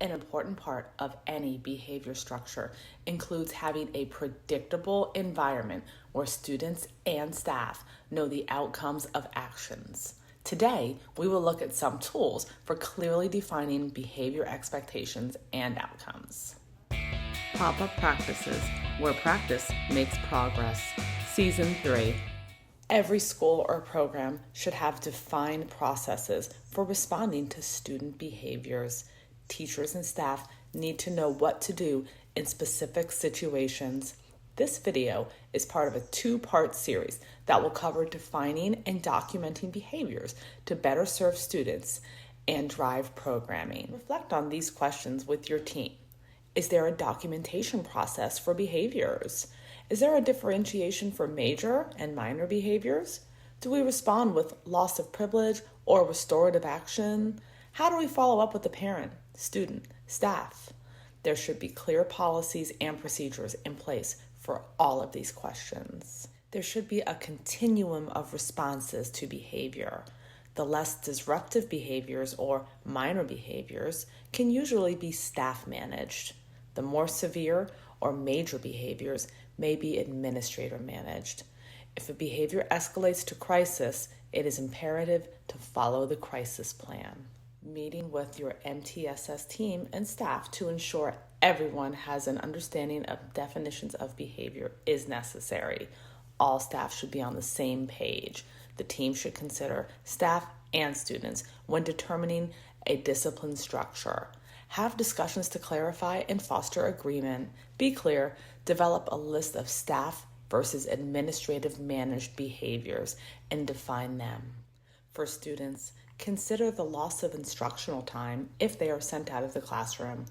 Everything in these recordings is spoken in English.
An important part of any behavior structure includes having a predictable environment where students and staff know the outcomes of actions. Today, we will look at some tools for clearly defining behavior expectations and outcomes. Pop-up practices, where practice makes progress. Season 3. Every school or program should have defined processes for responding to student behaviors. Teachers and staff need to know what to do in specific situations. This video is part of a two-part series that will cover defining and documenting behaviors to better serve students and drive programming. Reflect on these questions with your team. Is there a documentation process for behaviors? Is there a differentiation for major and minor behaviors? Do we respond with loss of privilege or restorative action? How do we follow up with the parent, student, staff? There should be clear policies and procedures in place for all of these questions. There should be a continuum of responses to behavior. The less disruptive behaviors or minor behaviors can usually be staff managed. The more severe or major behaviors may be administrator managed. If a behavior escalates to crisis, it is imperative to follow the crisis plan. Meeting with your MTSS team and staff to ensure everyone has an understanding of definitions of behavior is necessary. All staff should be on the same page. The team should consider staff and students when determining a discipline structure. Have discussions to clarify and foster agreement. Be clear. Develop a list of staff versus administrative managed behaviors and define them. For students, consider the loss of instructional time if they are sent out of the classroom.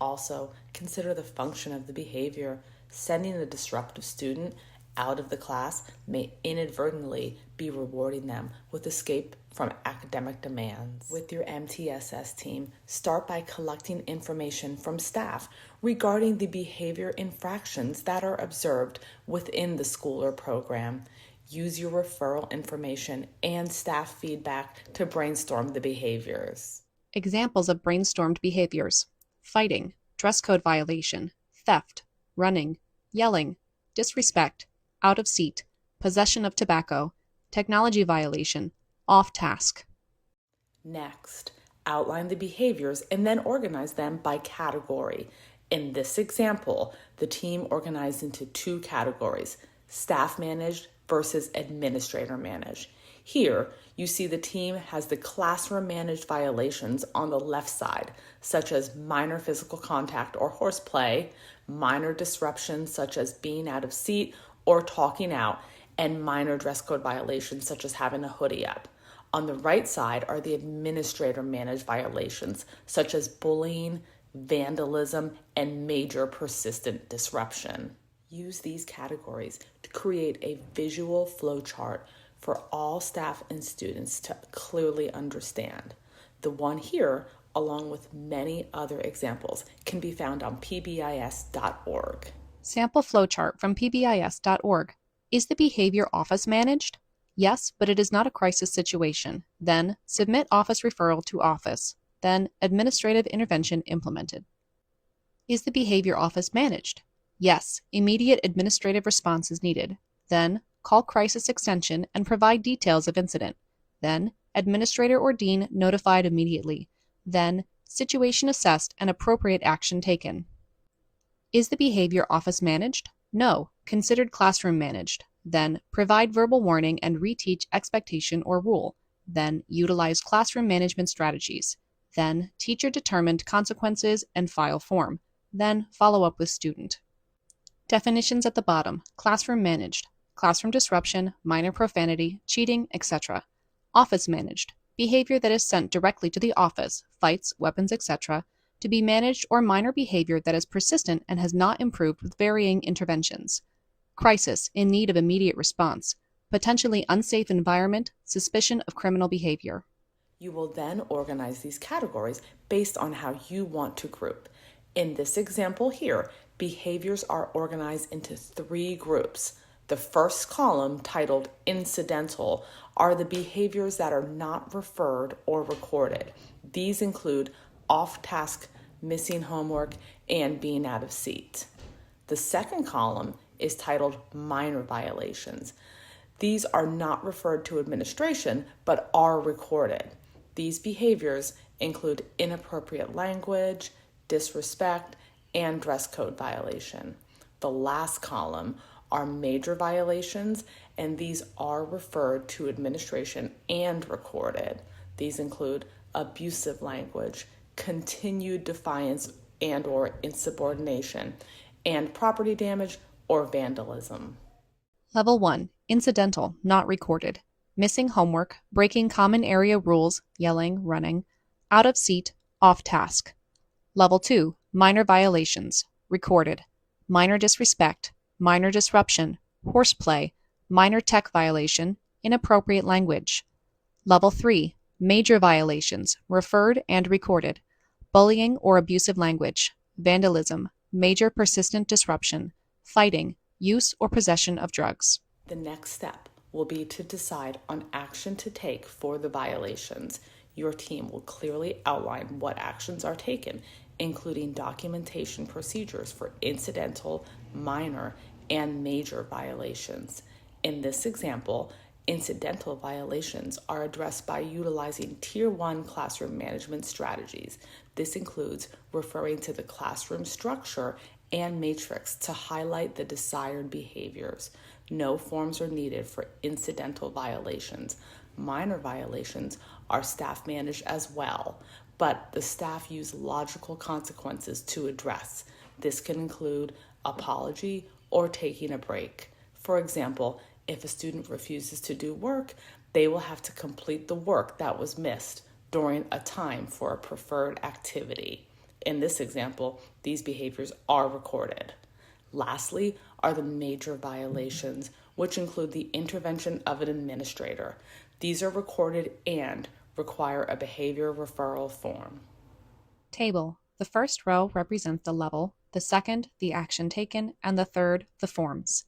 Also, consider the function of the behavior. Sending a disruptive student out of the class may inadvertently be rewarding them with escape from academic demands. With your MTSS team, start by collecting information from staff regarding the behavior infractions that are observed within the school or program. Use your referral information and staff feedback to brainstorm the behaviors. Examples of brainstormed behaviors: fighting, dress code violation, theft, running, yelling, disrespect, out of seat, possession of tobacco, technology violation, off task. Next, outline the behaviors and then organize them by category. In this example, the team organized into two categories: staff managed versus administrator managed. Here, you see the team has the classroom managed violations on the left side, such as minor physical contact or horseplay, minor disruptions such as being out of seat or talking out, and minor dress code violations such as having a hoodie up. On the right side are the administrator managed violations such as bullying, vandalism, and major persistent disruption. Use these categories to create a visual flowchart for all staff and students to clearly understand. The one here, along with many other examples, can be found on pbis.org. Sample flowchart from pbis.org. Is the behavior office managed? Yes, but it is not a crisis situation. Then, submit office referral to office. Then, administrative intervention implemented. Is the behavior office managed? Yes, immediate administrative response is needed. Then, call crisis extension and provide details of incident. Then, administrator or dean notified immediately. Then, situation assessed and appropriate action taken. Is the behavior office managed? No, considered classroom managed. Then, provide verbal warning and reteach expectation or rule. Then, utilize classroom management strategies. Then, teacher-determined consequences and file form. Then, follow up with student. Definitions at the bottom: classroom managed, classroom disruption, minor profanity, cheating, etc. Office managed, behavior that is sent directly to the office, fights, weapons, etc., to be managed, or minor behavior that is persistent and has not improved with varying interventions. Crisis, in need of immediate response, potentially unsafe environment, suspicion of criminal behavior. You will then organize these categories based on how you want to group. In this example here, behaviors are organized into 3 groups. The first column, titled Incidental, are the behaviors that are not referred or recorded. These include off-task missing homework, and being out of seat. The second column is titled minor violations. These are not referred to administration, but are recorded. These behaviors include inappropriate language, disrespect, and dress code violation. The last column are major violations, and these are referred to administration and recorded. These include abusive language, continued defiance and or insubordination, and property damage or vandalism. Level 1. Incidental, not recorded. Missing homework, breaking common area rules, yelling, running, out of seat, off task. Level 2. Minor violations, recorded. Minor disrespect, minor disruption, horseplay, minor tech violation, inappropriate language. Level 3. Major violations, referred and recorded. Bullying or abusive language, vandalism, major persistent disruption, fighting, use or possession of drugs. The next step will be to decide on action to take for the violations. Your team will clearly outline what actions are taken, including documentation procedures for incidental, minor, and major violations. In this example, incidental violations are addressed by utilizing Tier 1 classroom management strategies. This includes referring to the classroom structure and matrix to highlight the desired behaviors. No forms are needed for incidental violations. Minor violations are staff managed as well, but the staff use logical consequences to address. This can include apology or taking a break. For example, if a student refuses to do work, they will have to complete the work that was missed during a time for a preferred activity. In this example, these behaviors are recorded. Lastly are the major violations, which include the intervention of an administrator. These are recorded and require a behavior referral form. Table. The first row represents the level, the second, the action taken, and the third, the forms.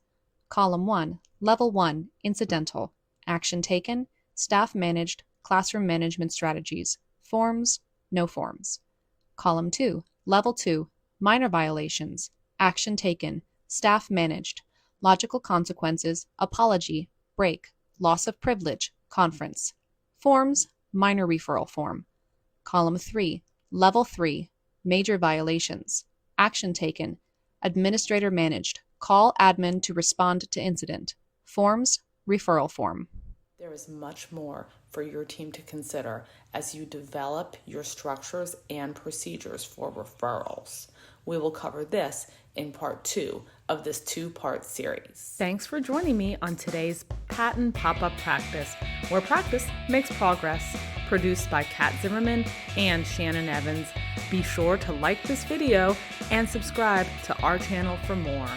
Column 1, Level 1, Incidental, Action taken, Staff managed, Classroom management strategies, Forms, no forms. Column 2, Level 2, Minor violations, Action taken, Staff managed, Logical consequences, Apology, break, Loss of privilege, Conference. Forms, Minor referral form. Column 3, Level 3, Major violations, Action taken, Administrator managed, Call admin to respond to incident. Forms, referral form. There is much more for your team to consider as you develop your structures and procedures for referrals. We will cover this in part 2 of this 2-part series. Thanks for joining me on today's Patent Pop-Up Practice, where practice makes progress. Produced by Kat Zimmerman and Shannon Evans. Be sure to like this video and subscribe to our channel for more.